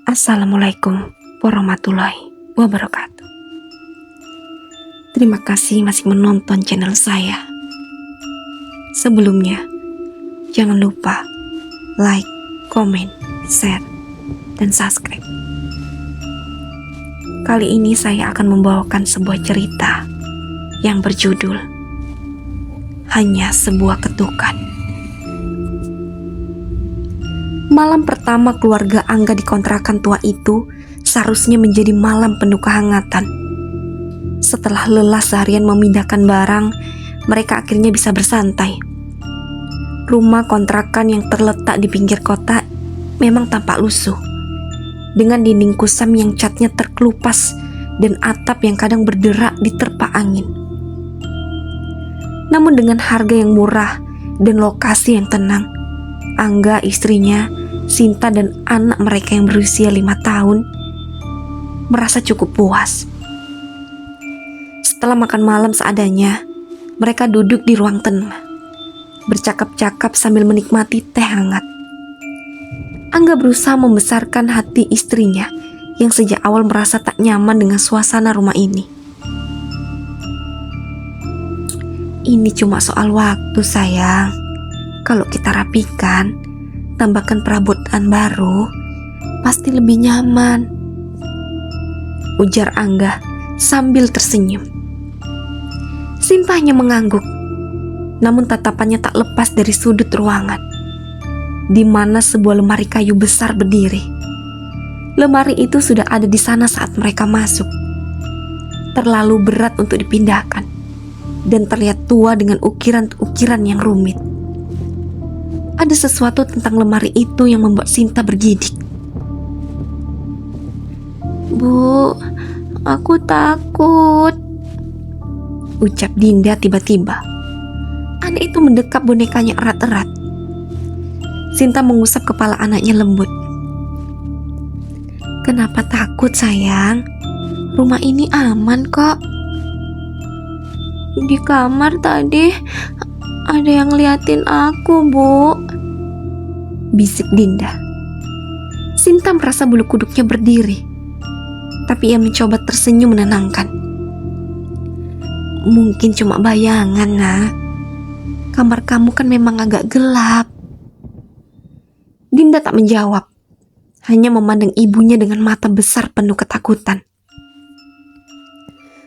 Assalamualaikum warahmatullahi wabarakatuh. Terima kasih masih menonton channel saya. Sebelumnya, jangan lupa like, komen, share, dan subscribe. Kali ini saya akan membawakan sebuah cerita yang berjudul Hanya Sebuah Ketukan. Malam pertama keluarga Angga di kontrakan tua itu seharusnya menjadi malam penuh kehangatan. Setelah lelah seharian memindahkan barang, mereka akhirnya bisa bersantai. Rumah kontrakan yang terletak di pinggir kota memang tampak lusuh, dengan dinding kusam yang catnya terkelupas dan atap yang kadang berderak diterpa angin. Namun dengan harga yang murah dan lokasi yang tenang, Angga, istrinya, Sinta, dan anak mereka yang berusia 5 tahun merasa cukup puas. Setelah makan malam seadanya, mereka duduk di ruang tengah, bercakap-cakap sambil menikmati teh hangat. Angga berusaha membesarkan hati istrinya yang sejak awal merasa tak nyaman dengan suasana rumah ini. Ini cuma soal waktu, sayang. Kalau kita rapikan, tambahkan perabotan baru, pasti lebih nyaman, ujar Angga sambil tersenyum. Sinta hanya mengangguk, namun tatapannya tak lepas dari sudut ruangan, di mana sebuah lemari kayu besar berdiri. Lemari itu sudah ada di sana saat mereka masuk, terlalu berat untuk dipindahkan, dan terlihat tua dengan ukiran-ukiran yang rumit. Ada sesuatu tentang lemari itu yang membuat Sinta bergidik. "Bu, aku takut," ucap Dinda tiba-tiba. Anak itu mendekap bonekanya erat-erat. Sinta mengusap kepala anaknya lembut. "Kenapa takut, sayang? Rumah ini aman kok." "Di kamar tadi ada yang liatin aku, Bu," bisik Dinda. Sinta merasa bulu kuduknya berdiri, tapi ia mencoba tersenyum menenangkan. "Mungkin cuma bayangan, Nak. Kamar kamu kan memang agak gelap." Dinda tak menjawab, hanya memandang ibunya dengan mata besar penuh ketakutan.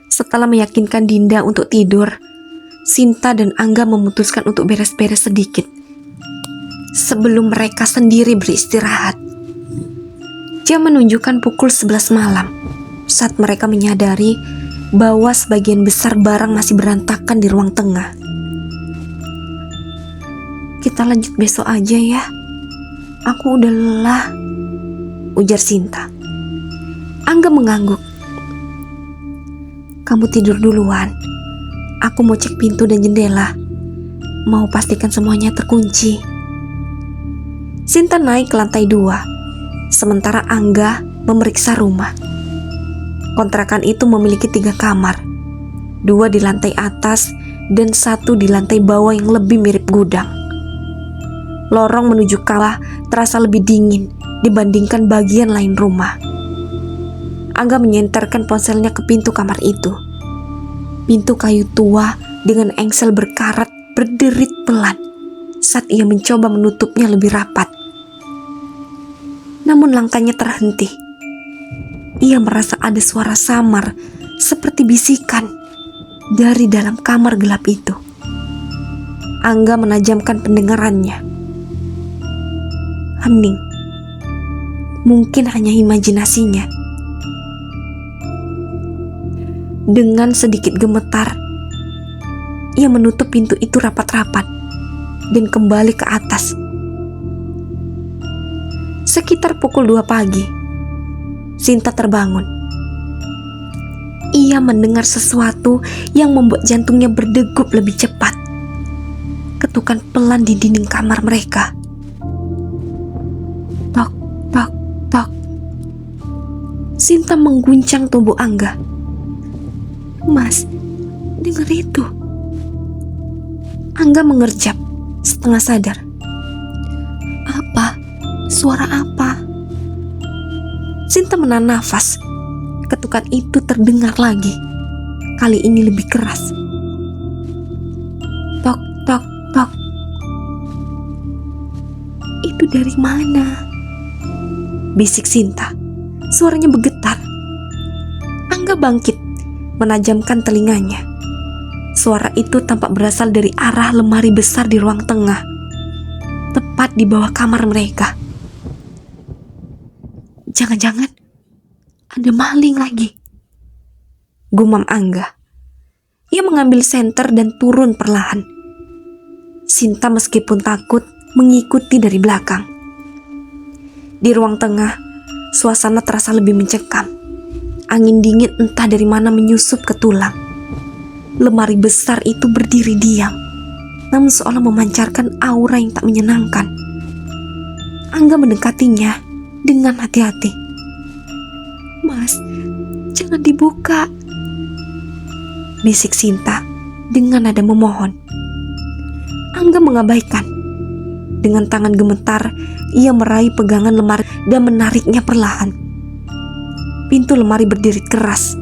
Setelah meyakinkan Dinda untuk tidur, Sinta dan Angga memutuskan untuk beres-beres sedikit sebelum mereka sendiri beristirahat. Jam menunjukkan pukul 11 malam saat mereka menyadari bahwa sebagian besar barang masih berantakan di ruang tengah. "Kita lanjut besok aja ya. Aku udah lelah," ujar Sinta. Angga mengangguk. "Kamu tidur duluan. Aku mau cek pintu dan jendela. Mau pastikan semuanya terkunci." Sinta naik ke lantai 2, sementara Angga memeriksa rumah. Kontrakan itu memiliki 3 kamar, 2 di lantai atas dan 1 di lantai bawah yang lebih mirip gudang. Lorong menuju kawah terasa lebih dingin dibandingkan bagian lain rumah. Angga menyenterkan ponselnya ke pintu kamar itu. Pintu kayu tua dengan engsel berkarat berderit pelan saat ia mencoba menutupnya lebih rapat. Namun langkahnya terhenti. Ia merasa ada suara samar seperti bisikan dari dalam kamar gelap itu. Angga menajamkan pendengarannya. Hening. Mungkin hanya imajinasinya. Dengan sedikit gemetar, ia menutup pintu itu rapat-rapat dan kembali ke atas. Sekitar pukul 2 pagi, Sinta terbangun. Ia mendengar sesuatu yang membuat jantungnya berdegup lebih cepat. Ketukan pelan di dinding kamar mereka. Tok, tok, tok. Sinta mengguncang tubuh Angga. "Mas, dengar itu." Angga mengerjap, setengah sadar. "Apa? Suara apa?" Sinta menahan nafas. Ketukan itu terdengar lagi. Kali ini lebih keras. Tok, tok, tok. Itu dari mana? Bisik Sinta. Suaranya bergetar. Angga bangkit, menajamkan telinganya. Suara itu tampak berasal dari arah lemari besar di ruang tengah, tepat di bawah kamar mereka. Jangan-jangan ada maling lagi, gumam Angga. Ia mengambil senter dan turun perlahan. Sinta meskipun takut mengikuti dari belakang. Di ruang tengah, suasana terasa lebih mencekam. Angin dingin entah dari mana menyusup ke tulang. Lemari besar itu berdiri diam, namun seolah memancarkan aura yang tak menyenangkan. Angga mendekatinya dengan hati-hati. Mas, jangan dibuka, bisik Sinta dengan nada memohon. Angga mengabaikan. Dengan tangan gemetar, ia meraih pegangan lemari dan menariknya perlahan. Pintu lemari berdiri keras,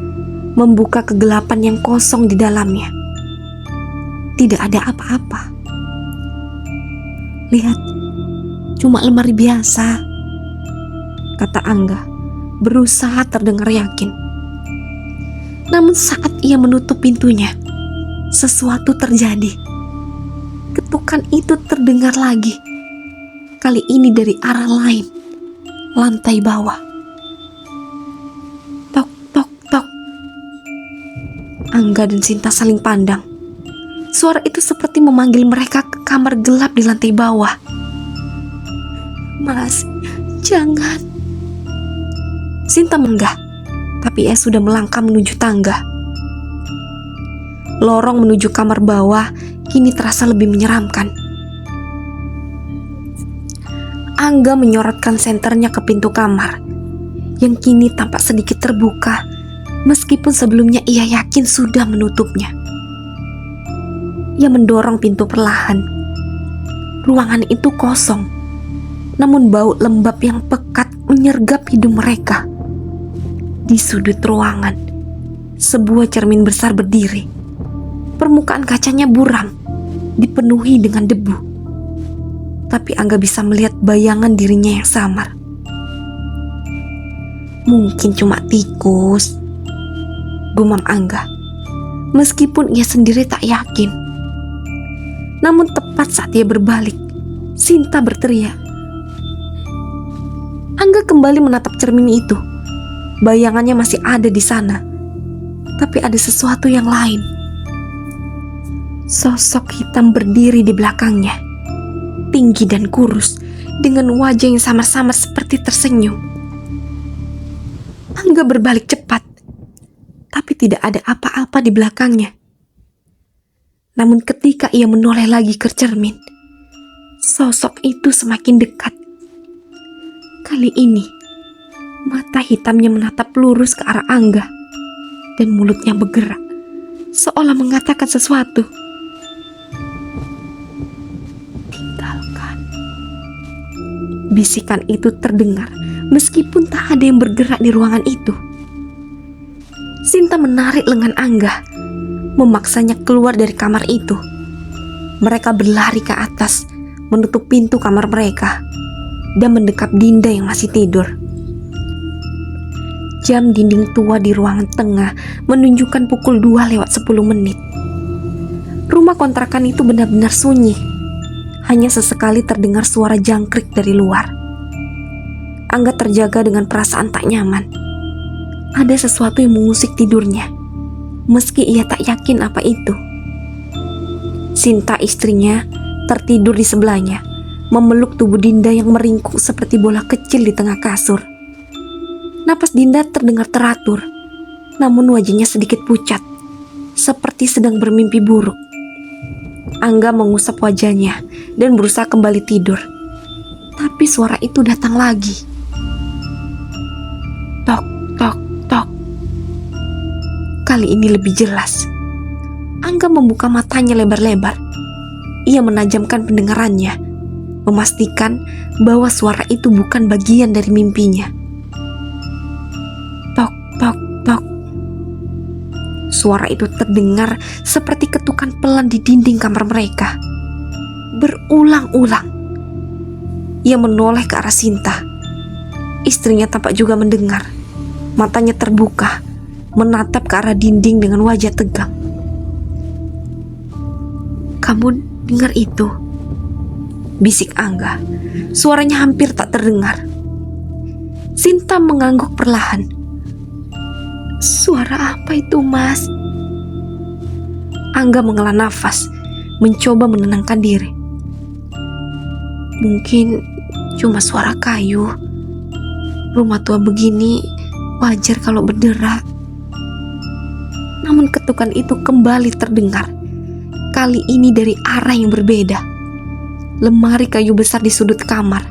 membuka kegelapan yang kosong di dalamnya. Tidak ada apa-apa. Lihat, cuma lemari biasa, kata Angga, berusaha terdengar yakin. Namun saat ia menutup pintunya, sesuatu terjadi. Ketukan itu terdengar lagi. Kali ini dari arah lain, lantai bawah. Angga dan Sinta saling pandang. Suara itu seperti memanggil mereka ke kamar gelap di lantai bawah. Mas, jangan. Sinta menggah, tapi ia sudah melangkah menuju tangga. Lorong menuju kamar bawah kini terasa lebih menyeramkan. Angga menyorotkan senternya ke pintu kamar, yang kini tampak sedikit terbuka, meskipun sebelumnya ia yakin sudah menutupnya. Ia mendorong pintu perlahan. Ruangan itu kosong, namun bau lembab yang pekat menyergap hidung mereka. Di sudut ruangan, sebuah cermin besar berdiri. Permukaan kacanya buram, dipenuhi dengan debu. Tapi Angga bisa melihat bayangan dirinya yang samar. Mungkin cuma tikus, gumam Angga, meskipun ia sendiri tak yakin. Namun tepat saat ia berbalik, Sinta berteriak. Angga kembali menatap cermin itu. Bayangannya masih ada di sana, tapi ada sesuatu yang lain. Sosok hitam berdiri di belakangnya, tinggi dan kurus, dengan wajah yang samar-samar seperti tersenyum. Angga berbalik cepat, tapi tidak ada apa-apa di belakangnya. Namun ketika ia menoleh lagi ke cermin, sosok itu semakin dekat. Kali ini, mata hitamnya menatap lurus ke arah Angga, dan mulutnya bergerak, seolah mengatakan sesuatu. Tinggalkan. Bisikan itu terdengar, meskipun tak ada yang bergerak di ruangan itu. Sinta menarik lengan Angga, memaksanya keluar dari kamar itu. Mereka berlari ke atas, menutup pintu kamar mereka, dan mendekap Dinda yang masih tidur. Jam dinding tua di ruangan tengah menunjukkan pukul 2:10. Rumah kontrakan itu benar-benar sunyi. Hanya sesekali terdengar suara jangkrik dari luar. Angga terjaga dengan perasaan tak nyaman. Ada sesuatu yang mengusik tidurnya, meski ia tak yakin apa itu. Sinta, istrinya, tertidur di sebelahnya, memeluk tubuh Dinda yang meringkuk seperti bola kecil di tengah kasur. Napas Dinda terdengar teratur, namun wajahnya sedikit pucat, seperti sedang bermimpi buruk. Angga mengusap wajahnya dan berusaha kembali tidur. Tapi suara itu datang lagi. Tok, tok, tok. Kali ini lebih jelas. Angga membuka matanya lebar-lebar. Ia menajamkan pendengarannya, memastikan bahwa suara itu bukan bagian dari mimpinya. Suara itu terdengar seperti ketukan pelan di dinding kamar mereka. Berulang-ulang. Ia menoleh ke arah Sinta. Istrinya tampak juga mendengar. Matanya terbuka, menatap ke arah dinding dengan wajah tegang. "Kamu dengar itu?" bisik Angga. Suaranya hampir tak terdengar. Sinta mengangguk perlahan. "Suara apa itu, Mas?" Angga menghela nafas, mencoba menenangkan diri. "Mungkin cuma suara kayu. Rumah tua begini wajar kalau berderak." Namun ketukan itu kembali terdengar. Kali ini dari arah yang berbeda. Lemari kayu besar di sudut kamar.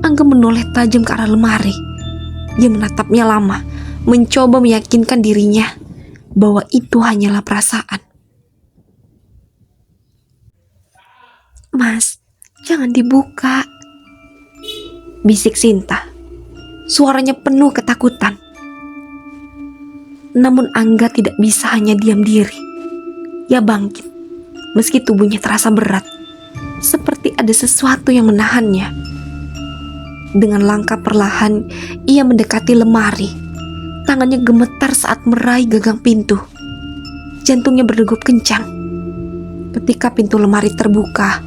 Angga menoleh tajam ke arah lemari. Dia menatapnya lama, mencoba meyakinkan dirinya bahwa itu hanyalah perasaan. "Mas, jangan dibuka," bisik Sinta. Suaranya penuh ketakutan. Namun Angga tidak bisa hanya diam diri. Ia bangkit, meski tubuhnya terasa berat, seperti ada sesuatu yang menahannya. Dengan langkah perlahan, ia mendekati lemari. Tangannya gemetar saat meraih gagang pintu. Jantungnya berdegup kencang. Ketika pintu lemari terbuka,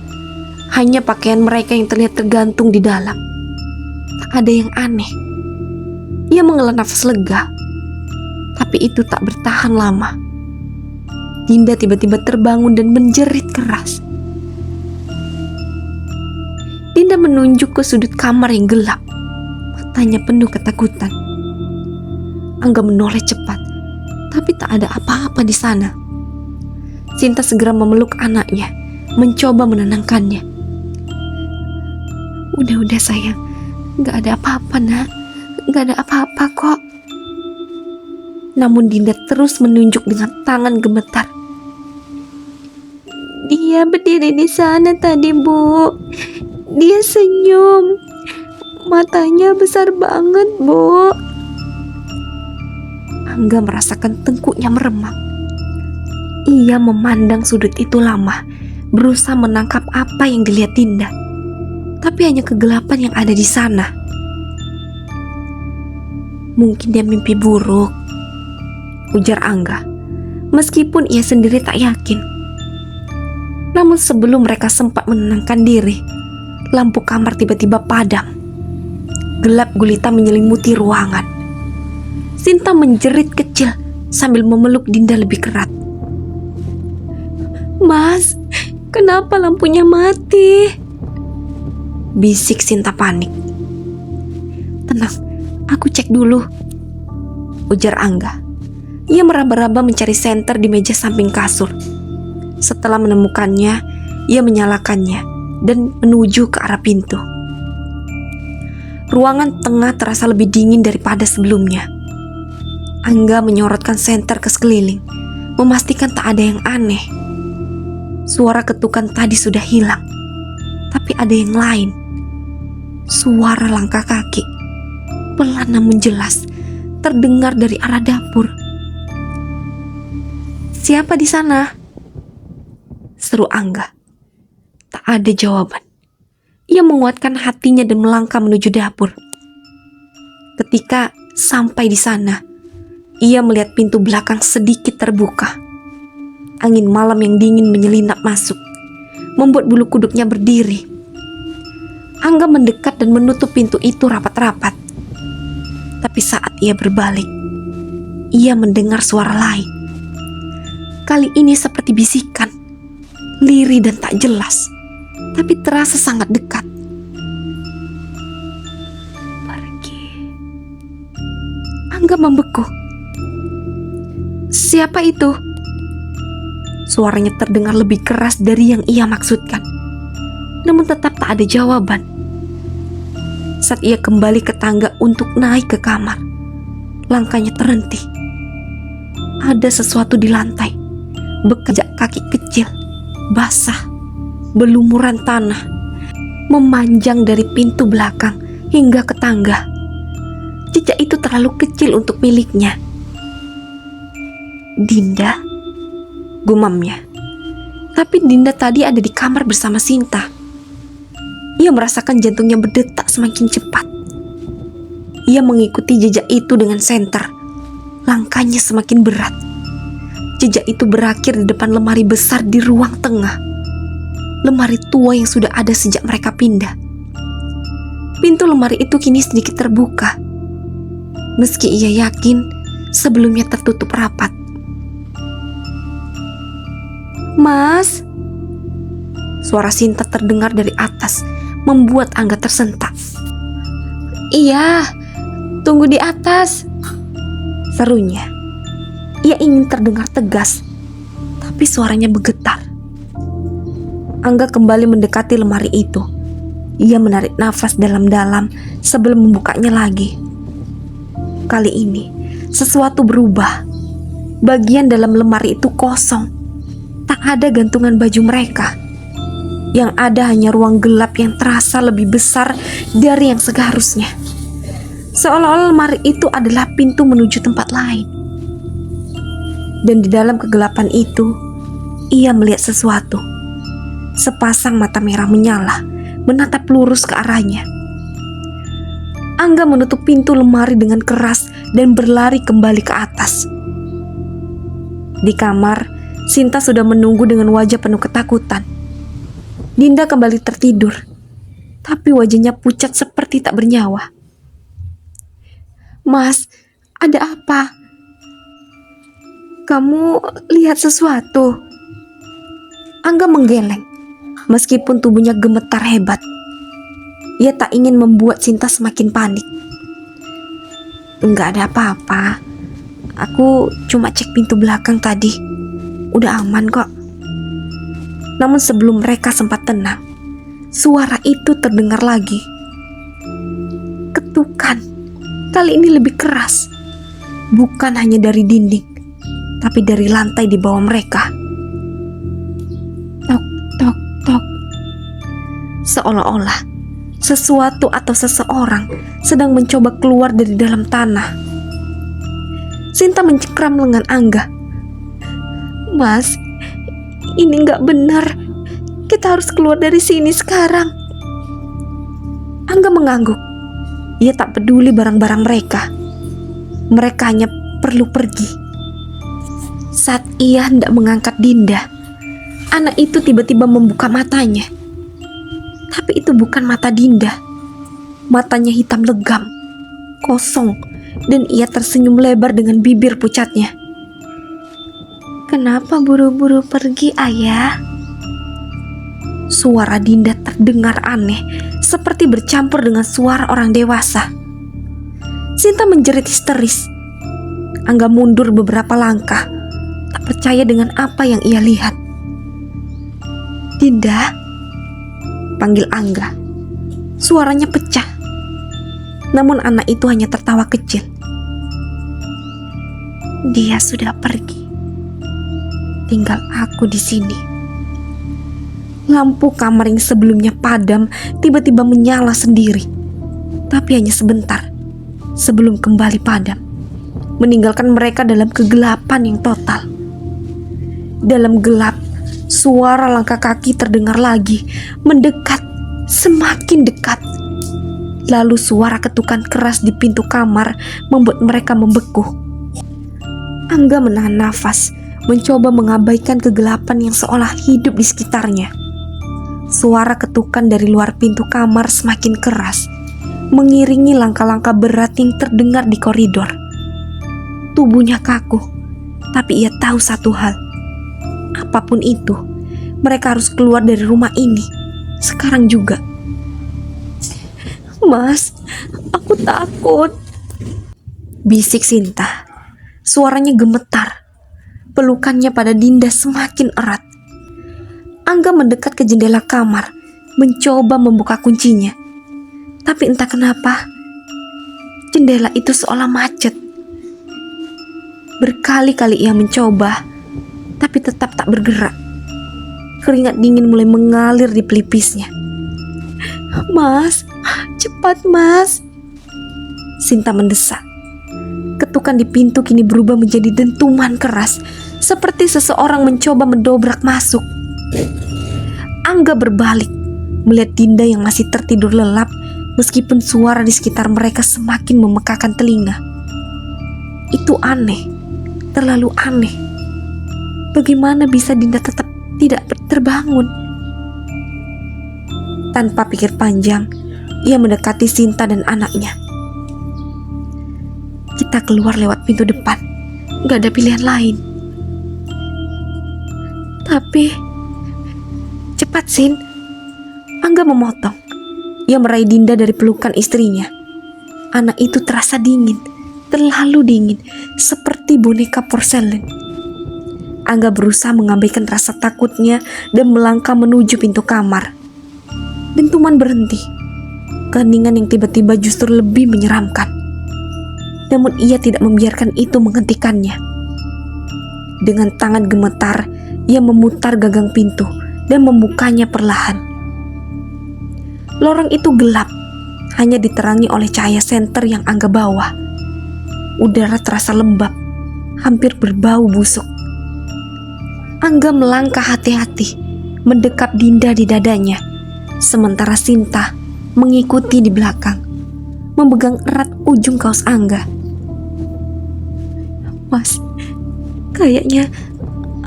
hanya pakaian mereka yang terlihat tergantung di dalam. Tak ada yang aneh. Ia menghela nafas lega. Tapi itu tak bertahan lama. Dinda tiba-tiba terbangun dan menjerit keras. Dinda menunjuk ke sudut kamar yang gelap. Matanya penuh ketakutan. Angga menoleh cepat, tapi tak ada apa-apa di sana. Sinta segera memeluk anaknya, mencoba menenangkannya. Udah sayang, gak ada apa-apa nak, gak ada apa-apa kok." Namun Dinda terus menunjuk dengan tangan gemetar. "Dia berdiri di sana tadi, Bu. Dia senyum. Matanya besar banget, Bu." Angga merasakan tengkuknya meremang. Ia memandang sudut itu lama, berusaha menangkap apa yang dilihat Dinda. Tapi hanya kegelapan yang ada di sana. "Mungkin dia mimpi buruk," ujar Angga, meskipun ia sendiri tak yakin. Namun sebelum mereka sempat menenangkan diri, lampu kamar tiba-tiba padam. Gelap gulita menyelimuti ruangan. Sinta menjerit kecil sambil memeluk Dinda lebih erat. "Mas, kenapa lampunya mati?" bisik Sinta panik. "Tenang, aku cek dulu," ujar Angga. Ia meraba-raba mencari senter di meja samping kasur. Setelah menemukannya, ia menyalakannya dan menuju ke arah pintu. Ruangan tengah terasa lebih dingin daripada sebelumnya. Angga menyorotkan senter ke sekeliling, memastikan tak ada yang aneh. Suara ketukan tadi sudah hilang, tapi ada yang lain. Suara langkah kaki, pelan namun jelas, terdengar dari arah dapur. "Siapa di sana?" seru Angga. Tak ada jawaban. Ia menguatkan hatinya dan melangkah menuju dapur. Ketika sampai di sana, ia melihat pintu belakang sedikit terbuka. Angin malam yang dingin menyelinap masuk, membuat bulu kuduknya berdiri. Angga mendekat dan menutup pintu itu rapat-rapat. Tapi saat ia berbalik, ia mendengar suara lain. Kali ini seperti bisikan, lirih dan tak jelas, tapi terasa sangat dekat. "Pergi." Angga membeku. "Siapa itu?" Suaranya terdengar lebih keras dari yang ia maksudkan. Namun tetap tak ada jawaban. Saat ia kembali ke tangga untuk naik ke kamar, langkahnya terhenti. Ada sesuatu di lantai, bekas kaki kecil, basah, berlumuran tanah, memanjang dari pintu belakang hingga ke tangga. Jejak itu terlalu kecil untuk miliknya, Dinda? Gumamnya. Tapi Dinda tadi ada di kamar bersama Sinta. Ia merasakan jantungnya berdetak semakin cepat. Ia mengikuti jejak itu dengan senter. Langkahnya semakin berat. Jejak itu berakhir di depan lemari besar di ruang tengah. Lemari tua yang sudah ada sejak mereka pindah. Pintu lemari itu kini sedikit terbuka. Meski ia yakin sebelumnya tertutup rapat. "Mas," suara Sinta terdengar dari atas, membuat Angga tersentak. "Iya, tunggu di atas," serunya. Ia ingin terdengar tegas, tapi suaranya bergetar. Angga kembali mendekati lemari itu. Ia menarik nafas dalam-dalam sebelum membukanya lagi. Kali ini, sesuatu berubah. Bagian dalam lemari itu kosong. Tak ada gantungan baju mereka. Yang ada hanya ruang gelap yang terasa lebih besar dari yang seharusnya. Seolah-olah lemari itu adalah pintu menuju tempat lain. Dan di dalam kegelapan itu, ia melihat sesuatu. Sepasang mata merah menyala, menatap lurus ke arahnya. Angga menutup pintu lemari dengan keras dan berlari kembali ke atas. Di kamar, Sinta sudah menunggu dengan wajah penuh ketakutan. Dinda kembali tertidur, tapi wajahnya pucat seperti tak bernyawa. "Mas, ada apa? Kamu lihat sesuatu?" Angga menggeleng, meskipun tubuhnya gemetar hebat. Ia tak ingin membuat Sinta semakin panik. "Enggak ada apa-apa. Aku cuma cek pintu belakang tadi. Udah aman kok." Namun sebelum mereka sempat tenang, suara itu terdengar lagi. Ketukan. Kali ini lebih keras. Bukan hanya dari dinding, tapi dari lantai di bawah mereka. Tok, tok, tok. Seolah-olah sesuatu atau seseorang sedang mencoba keluar dari dalam tanah. Sinta mencengkram lengan Angga. "Mas, ini gak benar. Kita harus keluar dari sini sekarang." Angga mengangguk. Ia tak peduli barang-barang mereka. Mereka hanya perlu pergi. Saat ia hendak mengangkat Dinda, anak itu tiba-tiba membuka matanya. Tapi itu bukan mata Dinda. Matanya hitam legam, kosong, dan ia tersenyum lebar dengan bibir pucatnya. "Kenapa buru-buru pergi, Ayah?" Suara Dinda terdengar aneh, seperti bercampur dengan suara orang dewasa. Sinta menjerit histeris. Angga mundur beberapa langkah, tak percaya dengan apa yang ia lihat. "Dinda," panggil Angga. Suaranya pecah. Namun anak itu hanya tertawa kecil. "Dia sudah pergi. Tinggal aku di sini." Lampu kamar yang sebelumnya padam tiba-tiba menyala sendiri. Tapi hanya sebentar sebelum kembali padam, meninggalkan mereka dalam kegelapan yang total. Dalam gelap, suara langkah kaki terdengar lagi, mendekat, semakin dekat. Lalu suara ketukan keras di pintu kamar membuat mereka membeku. Angga menahan nafas, mencoba mengabaikan kegelapan yang seolah hidup di sekitarnya. Suara ketukan dari luar pintu kamar semakin keras, mengiringi langkah-langkah berat yang terdengar di koridor. Tubuhnya kaku, tapi ia tahu satu hal. Apapun itu, mereka harus keluar dari rumah ini, sekarang juga. "Mas, aku takut," bisik Sinta. Suaranya gemetar. Pelukannya pada Dinda semakin erat. Angga mendekat ke jendela kamar, mencoba membuka kuncinya. Tapi entah kenapa, jendela itu seolah macet. Berkali-kali ia mencoba, tapi tetap tak bergerak. Keringat dingin mulai mengalir di pelipisnya. "Mas, cepat Mas," Sinta mendesak. ketukan di pintu kini berubah menjadi dentuman keras, seperti seseorang mencoba mendobrak masuk. Angga berbalik, melihat Dinda yang masih tertidur lelap, meskipun suara di sekitar mereka semakin memekakan telinga. Itu aneh, terlalu aneh. Bagaimana bisa Dinda tetap tidak terbangun? Tanpa pikir panjang, ia mendekati Sinta dan anaknya. Kita keluar lewat pintu depan, gak ada pilihan lain. Tapi, cepat Sin, Angga memotong. Ia meraih Dinda dari pelukan istrinya. Anak itu terasa dingin, terlalu dingin, seperti boneka porselen. Angga berusaha mengabaikan rasa takutnya dan melangkah menuju pintu kamar. Dentuman berhenti. Keheningan yang tiba-tiba justru lebih menyeramkan. Namun ia tidak membiarkan itu menghentikannya. Dengan tangan gemetar, ia memutar gagang pintu dan membukanya perlahan. Lorong itu gelap, hanya diterangi oleh cahaya senter yang Angga bawa. Udara terasa lembab, hampir berbau busuk. Angga melangkah hati-hati, mendekap Dinda di dadanya, sementara Sinta mengikuti di belakang, memegang erat ujung kaos Angga. Mas, kayaknya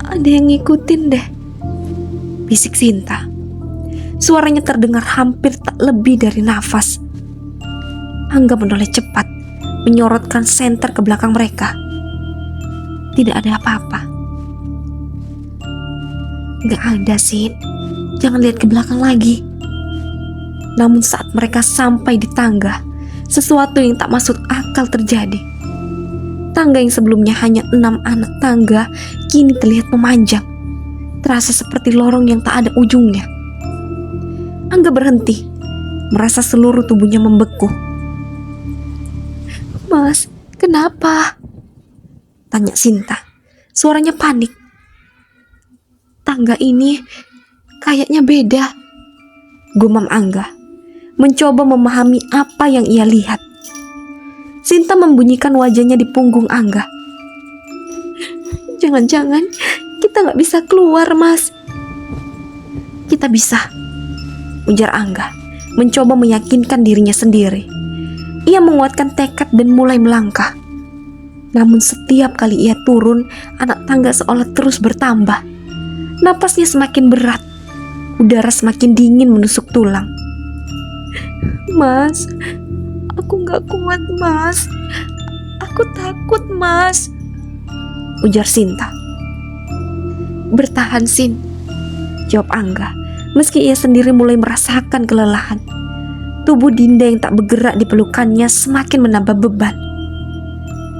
ada yang ngikutin deh, bisik Sinta. Suaranya terdengar hampir tak lebih dari nafas. Angga menoleh cepat, menyorotkan senter ke belakang mereka. Tidak ada apa-apa. Gak ada, Sin. Jangan lihat ke belakang lagi. Namun saat mereka sampai di tangga, sesuatu yang tak masuk akal terjadi. Tangga yang sebelumnya hanya 6 anak tangga kini terlihat memanjang, terasa seperti lorong yang tak ada ujungnya. Angga berhenti, merasa seluruh tubuhnya membeku. Mas, kenapa? Tanya Sinta. Suaranya panik. Tangga ini kayaknya beda, gumam Angga, mencoba memahami apa yang ia lihat. Sinta membunyikan wajahnya di punggung Angga. Jangan-jangan kita gak bisa keluar, Mas. Kita bisa, ujar Angga, mencoba meyakinkan dirinya sendiri. Ia menguatkan tekad dan mulai melangkah. Namun setiap kali ia turun, anak tangga seolah terus bertambah. Napasnya semakin berat, udara semakin dingin menusuk tulang. Mas, aku gak kuat, Mas. Aku takut, Mas, ujar Sinta. Bertahan, Sin, jawab Angga, meski ia sendiri mulai merasakan kelelahan. Tubuh Dinda yang tak bergerak di pelukannya semakin menambah beban.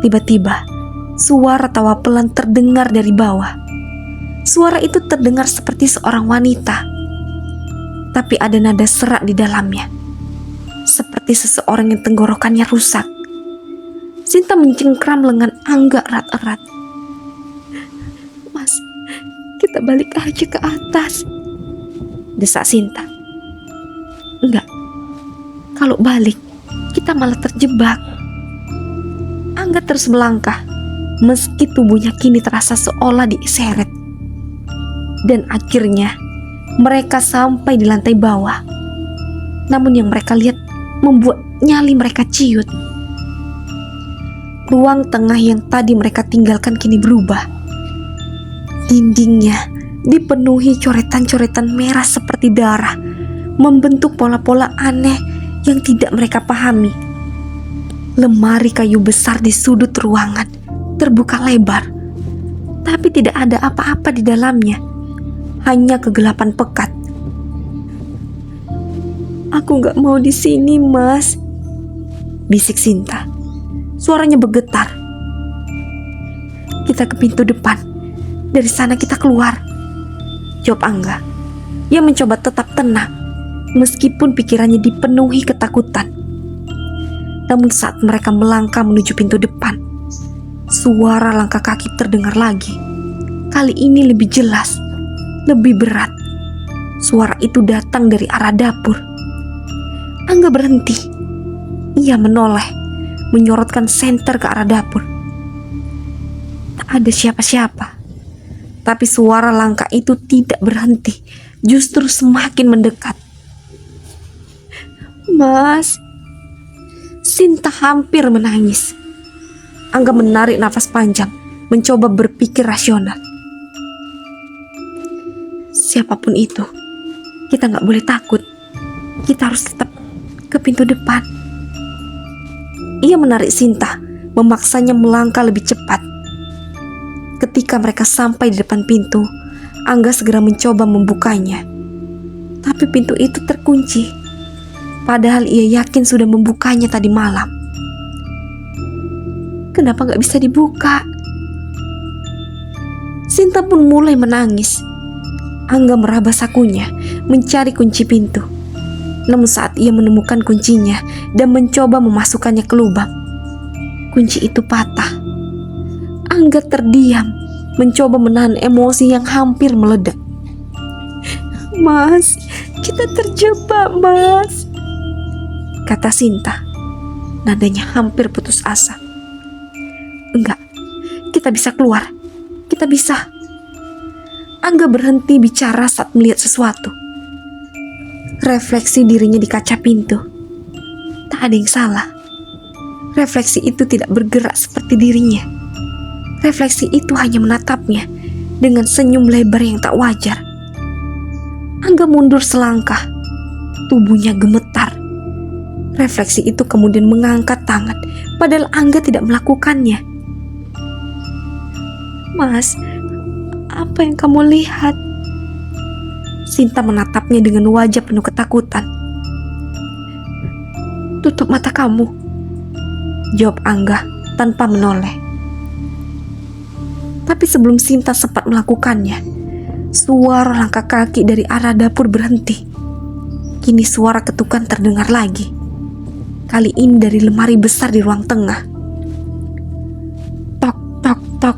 Tiba-tiba, suara tawa pelan terdengar dari bawah. Suara itu terdengar seperti seorang wanita, tapi ada nada serak di dalamnya, seperti seseorang yang tenggorokannya rusak. Sinta mencengkram lengan Angga erat-erat. Mas, kita balik aja ke atas, desak Sinta. Enggak, kalau balik kita malah terjebak. Angga terus melangkah, meski tubuhnya kini terasa seolah diseret. Dan akhirnya mereka sampai di lantai bawah. Namun yang mereka lihat membuat nyali mereka ciut. Ruang tengah yang tadi mereka tinggalkan kini berubah. Dindingnya dipenuhi coretan-coretan merah seperti darah, membentuk pola-pola aneh yang tidak mereka pahami. Lemari kayu besar di sudut ruangan terbuka lebar, tapi tidak ada apa-apa di dalamnya, hanya kegelapan pekat. Aku gak mau di sini, Mas, bisik Sinta. Suaranya bergetar. Kita ke pintu depan, dari sana kita keluar, jawab Angga. Ia mencoba tetap tenang, meskipun pikirannya dipenuhi ketakutan. Namun saat mereka melangkah menuju pintu depan, suara langkah kaki terdengar lagi. Kali ini lebih jelas, lebih berat. Suara itu datang dari arah dapur. Angga berhenti. Ia menoleh, menyorotkan senter ke arah dapur. Tak ada siapa-siapa. Tapi suara langkah itu tidak berhenti, justru semakin mendekat. Mas, Sinta hampir menangis. Angga menarik nafas panjang, mencoba berpikir rasional. Siapapun itu, kita nggak boleh takut. Kita harus tetap ke pintu depan. Ia menarik Sinta, memaksanya melangkah lebih cepat. Ketika mereka sampai di depan pintu, Angga segera mencoba membukanya. Tapi pintu itu terkunci. Padahal ia yakin sudah membukanya tadi malam. Kenapa gak bisa dibuka? Sinta pun mulai menangis. Angga meraba sakunya, mencari kunci pintu. Namun saat ia menemukan kuncinya dan mencoba memasukkannya ke lubang, kunci itu patah. Angga terdiam, mencoba menahan emosi yang hampir meledak. Mas, kita terjebak, Mas, kata Sinta. Nadanya hampir putus asa. Enggak, kita bisa keluar. Kita bisa. Angga berhenti bicara saat melihat sesuatu. Refleksi dirinya di kaca pintu. Tak ada yang salah. Refleksi itu tidak bergerak seperti dirinya. Refleksi itu hanya menatapnya dengan senyum lebar yang tak wajar. Angga mundur selangkah. Tubuhnya gemetar. Refleksi itu kemudian mengangkat tangan, padahal Angga tidak melakukannya. Mas, apa yang kamu lihat? Sinta menatapnya dengan wajah penuh ketakutan. Tutup mata kamu, jawab Angga tanpa menoleh. Tapi sebelum Sinta sempat melakukannya, suara langkah kaki dari arah dapur berhenti. Kini suara ketukan terdengar lagi. Kali ini dari lemari besar di ruang tengah. Tok, tok, tok.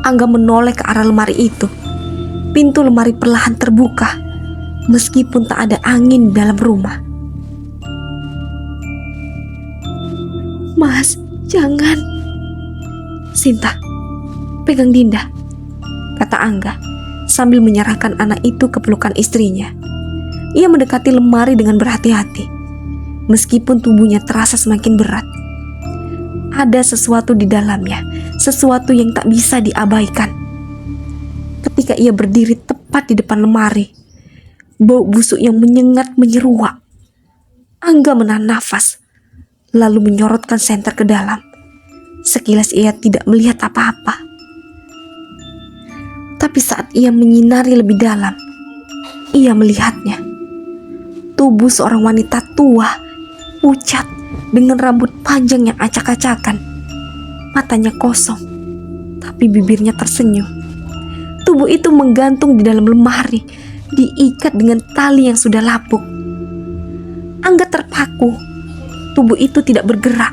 Angga menoleh ke arah lemari itu. Pintu lemari perlahan terbuka, meskipun tak ada angin dalam rumah. Mas, jangan. Sinta, pegang Dinda, kata Angga sambil menyerahkan anak itu ke pelukan istrinya. Ia mendekati lemari dengan berhati-hati, meskipun tubuhnya terasa semakin berat. Ada sesuatu di dalamnya, sesuatu yang tak bisa diabaikan. Ketika ia berdiri tepat di depan lemari, bau busuk yang menyengat menyeruak. Angga menahan nafas, lalu menyorotkan senter ke dalam. Sekilas ia tidak melihat apa-apa. Tapi saat ia menyinari lebih dalam, ia melihatnya. Tubuh seorang wanita tua, pucat, dengan rambut panjang yang acak-acakan. Matanya kosong, tapi bibirnya tersenyum. Tubuh itu menggantung di dalam lemari, diikat dengan tali yang sudah lapuk. Angga terpaku. Tubuh itu tidak bergerak,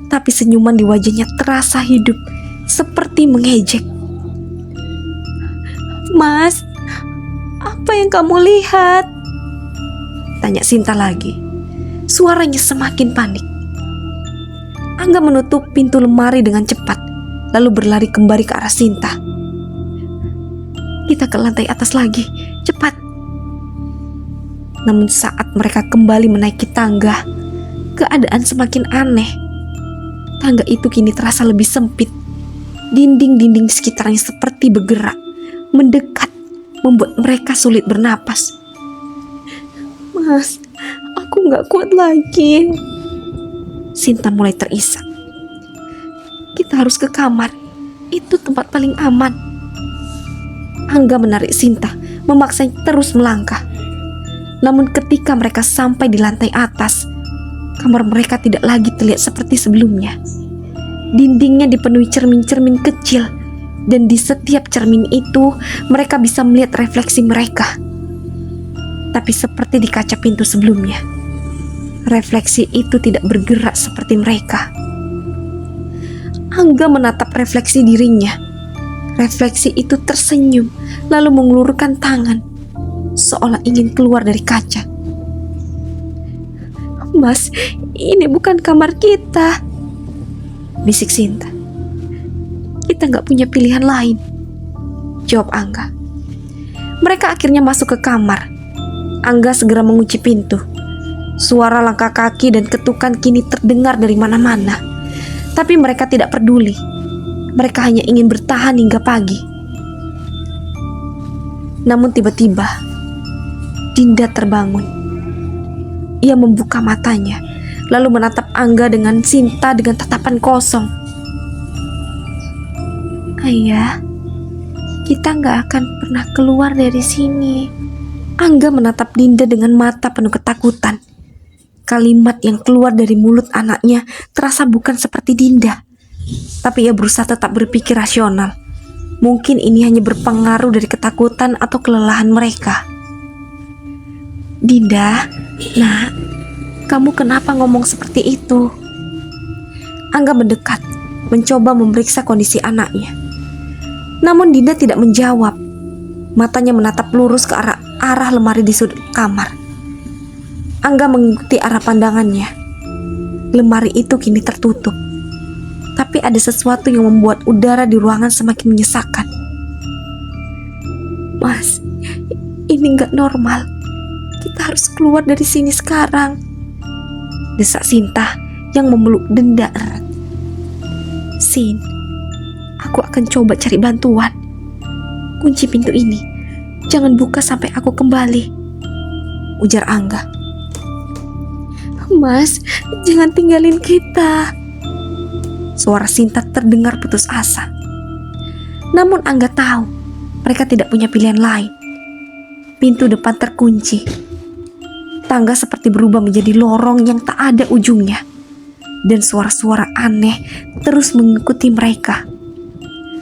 tapi senyuman di wajahnya terasa hidup, seperti mengejek. Mas, apa yang kamu lihat? Tanya Sinta lagi. Suaranya semakin panik. Angga menutup pintu lemari dengan cepat, lalu berlari kembali ke arah Sinta. Kita ke lantai atas lagi, cepat. Namun saat mereka kembali menaiki tangga, keadaan semakin aneh. Tangga itu kini terasa lebih sempit. Dinding-dinding sekitarnya seperti bergerak, mendekat, membuat mereka sulit bernapas. Mas, aku gak kuat lagi. Sinta mulai terisak. Kita harus ke kamar. Itu tempat paling aman. Angga menarik Sinta, memaksanya terus melangkah. Namun ketika mereka sampai di lantai atas, kamar mereka tidak lagi terlihat seperti sebelumnya. Dindingnya dipenuhi cermin-cermin kecil, dan di setiap cermin itu mereka bisa melihat refleksi mereka. Tapi seperti di kaca pintu sebelumnya, refleksi itu tidak bergerak seperti mereka. Angga menatap refleksi dirinya. Refleksi itu tersenyum, lalu mengulurkan tangan, seolah ingin keluar dari kaca. Mas, ini bukan kamar kita, bisik Sinta. Kita nggak punya pilihan lain, jawab Angga. Mereka akhirnya masuk ke kamar. Angga segera mengunci pintu. Suara langkah kaki dan ketukan kini terdengar dari mana-mana. Tapi mereka tidak peduli. Mereka hanya ingin bertahan hingga pagi. Namun tiba-tiba Dinda terbangun. Ia membuka matanya, lalu menatap Angga dengan cinta dengan tatapan kosong. Ayah, kita nggak akan pernah keluar dari sini. Angga menatap Dinda dengan mata penuh ketakutan. Kalimat yang keluar dari mulut anaknya terasa bukan seperti Dinda. Tapi ia berusaha tetap berpikir rasional. Mungkin ini hanya berpengaruh dari ketakutan atau kelelahan mereka. Dinda, nak, kamu kenapa ngomong seperti itu? Angga mendekat, mencoba memeriksa kondisi anaknya. Namun Dinda tidak menjawab. Matanya menatap lurus ke arah lemari di sudut kamar. Angga mengikuti arah pandangannya. Lemari itu kini tertutup. Tapi ada sesuatu yang membuat udara di ruangan semakin menyesakkan. Mas, ini gak normal. Kita harus keluar dari sini sekarang, desak Sinta yang memeluk Dinda erat. Sin, aku akan coba cari bantuan. Kunci pintu ini, jangan buka sampai aku kembali, ujar Angga. Mas, jangan tinggalin kita. Suara Sinta terdengar putus asa. Namun Angga tahu mereka tidak punya pilihan lain. Pintu depan terkunci. Tangga seperti berubah menjadi lorong yang tak ada ujungnya. Dan suara-suara aneh terus mengikuti mereka.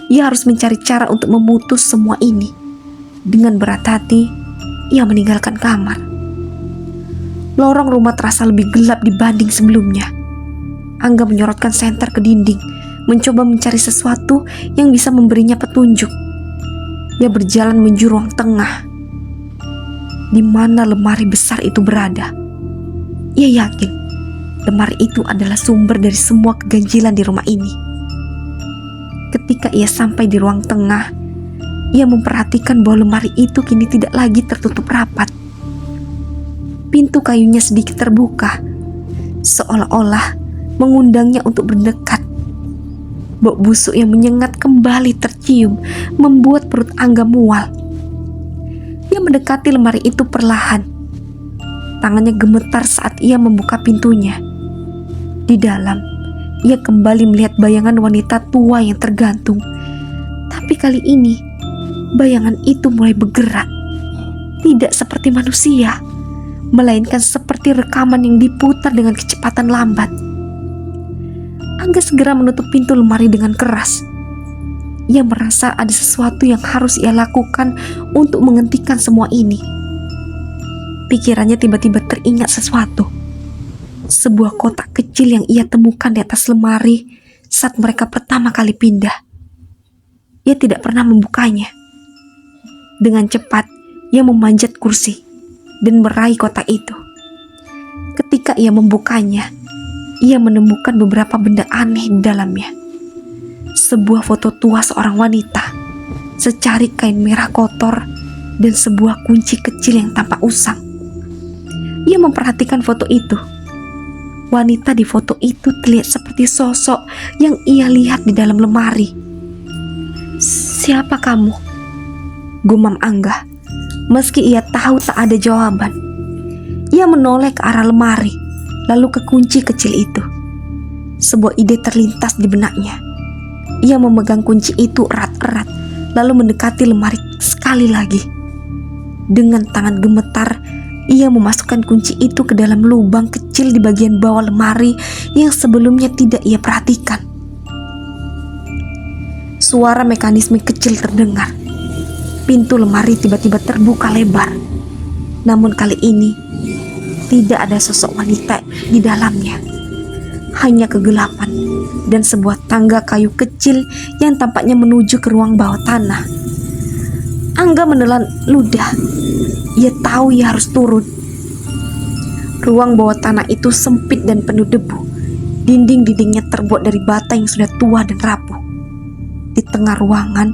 Ia harus mencari cara untuk memutus semua ini. Dengan berat hati, ia meninggalkan kamar. Lorong rumah terasa lebih gelap dibanding sebelumnya. Angga menyorotkan senter ke dinding, mencoba mencari sesuatu yang bisa memberinya petunjuk. Ia berjalan menuju ruang tengah, di mana lemari besar itu berada. Ia yakin lemari itu adalah sumber dari semua keganjilan di rumah ini. Ketika ia sampai di ruang tengah, ia memperhatikan bahwa lemari itu kini tidak lagi tertutup rapat. Pintu kayunya sedikit terbuka, seolah-olah mengundangnya untuk berdekat. Bau busuk yang menyengat kembali tercium, membuat perut Angga mual. Ia mendekati lemari itu perlahan. Tangannya gemetar saat ia membuka pintunya. Di dalam, ia kembali melihat bayangan wanita tua yang tergantung. Tapi kali ini, bayangan itu mulai bergerak. Tidak seperti manusia, melainkan seperti rekaman yang diputar dengan kecepatan lambat. Angga segera menutup pintu lemari dengan keras. Ia merasa ada sesuatu yang harus ia lakukan untuk menghentikan semua ini. Pikirannya tiba-tiba teringat sesuatu. Sebuah kotak kecil yang ia temukan di atas lemari saat mereka pertama kali pindah. Ia tidak pernah membukanya. Dengan cepat, ia memanjat kursi dan meraih kotak itu. Ketika ia membukanya, ia menemukan beberapa benda aneh di dalamnya. Sebuah foto tua seorang wanita, secarik kain merah kotor, dan sebuah kunci kecil yang tampak usang. Ia memperhatikan foto itu. Wanita di foto itu terlihat seperti sosok yang ia lihat di dalam lemari. Siapa kamu? Gumam Angga, meski ia tahu tak ada jawaban. Ia menoleh ke arah lemari, lalu ke kunci kecil itu. Sebuah ide terlintas di benaknya. Ia memegang kunci itu erat-erat, lalu mendekati lemari sekali lagi. Dengan tangan gemetar, ia memasukkan kunci itu ke dalam lubang kecil di bagian bawah lemari yang sebelumnya tidak ia perhatikan. Suara mekanisme kecil terdengar. Pintu lemari tiba-tiba terbuka lebar. Namun kali ini, tidak ada sosok wanita di dalamnya. Hanya kegelapan dan sebuah tangga kayu kecil yang tampaknya menuju ke ruang bawah tanah. Angga menelan ludah. Ia tahu ia harus turun. Ruang bawah tanah itu sempit dan penuh debu. Dinding-dindingnya terbuat dari bata yang sudah tua dan rapuh. Di tengah ruangan,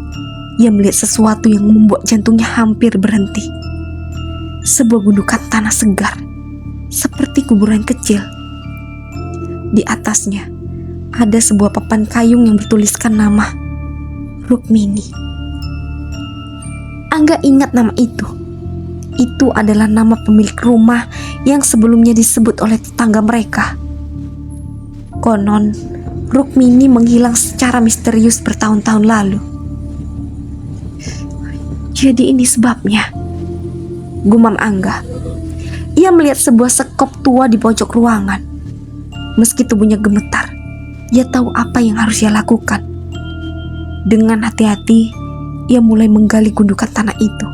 ia melihat sesuatu yang membuat jantungnya hampir berhenti. Sebuah gundukan tanah segar, seperti kuburan kecil. Di atasnya ada sebuah papan kayung yang bertuliskan nama Rukmini. Angga ingat nama itu. Itu adalah nama pemilik rumah yang sebelumnya disebut oleh tetangga mereka. Konon, Rukmini menghilang secara misterius bertahun-tahun lalu. Jadi ini sebabnya, gumam Angga. Ia melihat sebuah sekop tua di pojok ruangan. Meski tubuhnya gemetar, ia tahu apa yang harus ia lakukan. Dengan hati-hati, ia mulai menggali gundukan tanah itu.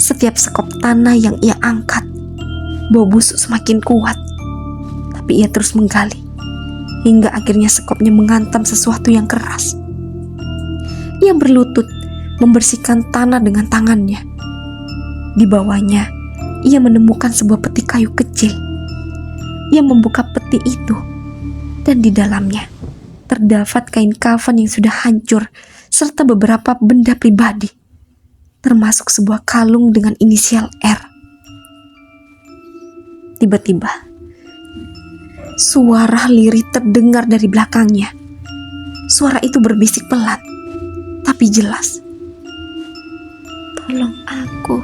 Setiap sekop tanah yang ia angkat, bau busuk semakin kuat. Tapi ia terus menggali, hingga akhirnya sekopnya menghantam sesuatu yang keras. Ia berlutut, membersihkan tanah dengan tangannya. Di bawahnya, ia menemukan sebuah peti kayu kecil. Ia membuka peti itu, dan di dalamnya terdapat kain kafan yang sudah hancur, serta beberapa benda pribadi, termasuk sebuah kalung dengan inisial R. Tiba-tiba, suara lirih terdengar dari belakangnya. Suara itu berbisik pelan, tapi jelas. Tolong aku.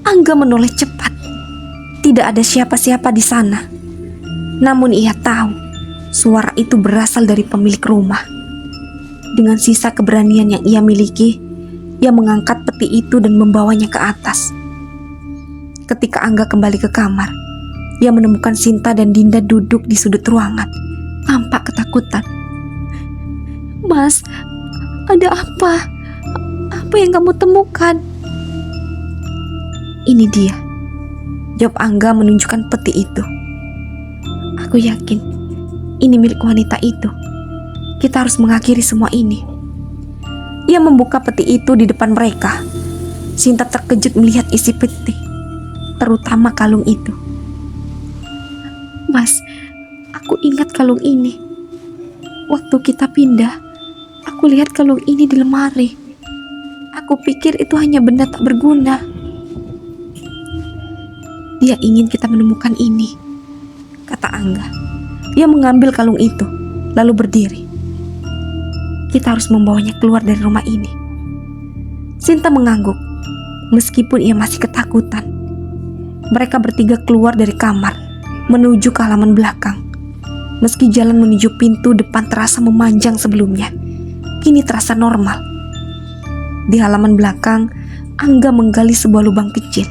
Angga menoleh cepat. Tidak ada siapa-siapa di sana. Namun ia tahu suara itu berasal dari pemilik rumah. Dengan sisa keberanian yang ia miliki, ia mengangkat peti itu dan membawanya ke atas. Ketika Angga kembali ke kamar, ia menemukan Sinta dan Dinda duduk di sudut ruangan, tampak ketakutan. Mas, ada apa? Apa yang kamu temukan? Ini dia, jawab Angga menunjukkan peti itu. Aku yakin ini milik wanita itu. Kita harus mengakhiri semua ini. Ia membuka peti itu di depan mereka. Sinta terkejut melihat isi peti, terutama kalung itu. Mas, aku ingat kalung ini. Waktu kita pindah, aku lihat kalung ini di lemari. Aku pikir itu hanya benda tak berguna. Dia ingin kita menemukan ini, kata Angga. Dia mengambil kalung itu, lalu berdiri. Kita harus membawanya keluar dari rumah ini. Sinta mengangguk, meskipun ia masih ketakutan. Mereka bertiga keluar dari kamar, menuju ke halaman belakang. Meski jalan menuju pintu depan terasa memanjang sebelumnya, kini terasa normal. Di halaman belakang, Angga menggali sebuah lubang kecil.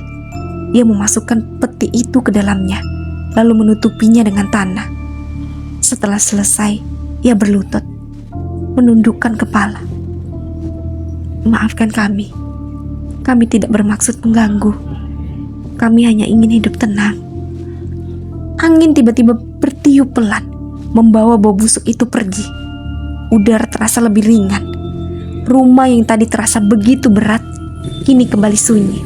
Ia memasukkan peti itu ke dalamnya, lalu menutupinya dengan tanah. Setelah selesai, ia berlutut, menundukkan kepala. Maafkan kami. Kami tidak bermaksud mengganggu. Kami hanya ingin hidup tenang. Angin tiba-tiba bertiup pelan, membawa bau busuk itu pergi. Udara terasa lebih ringan. Rumah yang tadi terasa begitu berat, kini kembali sunyi.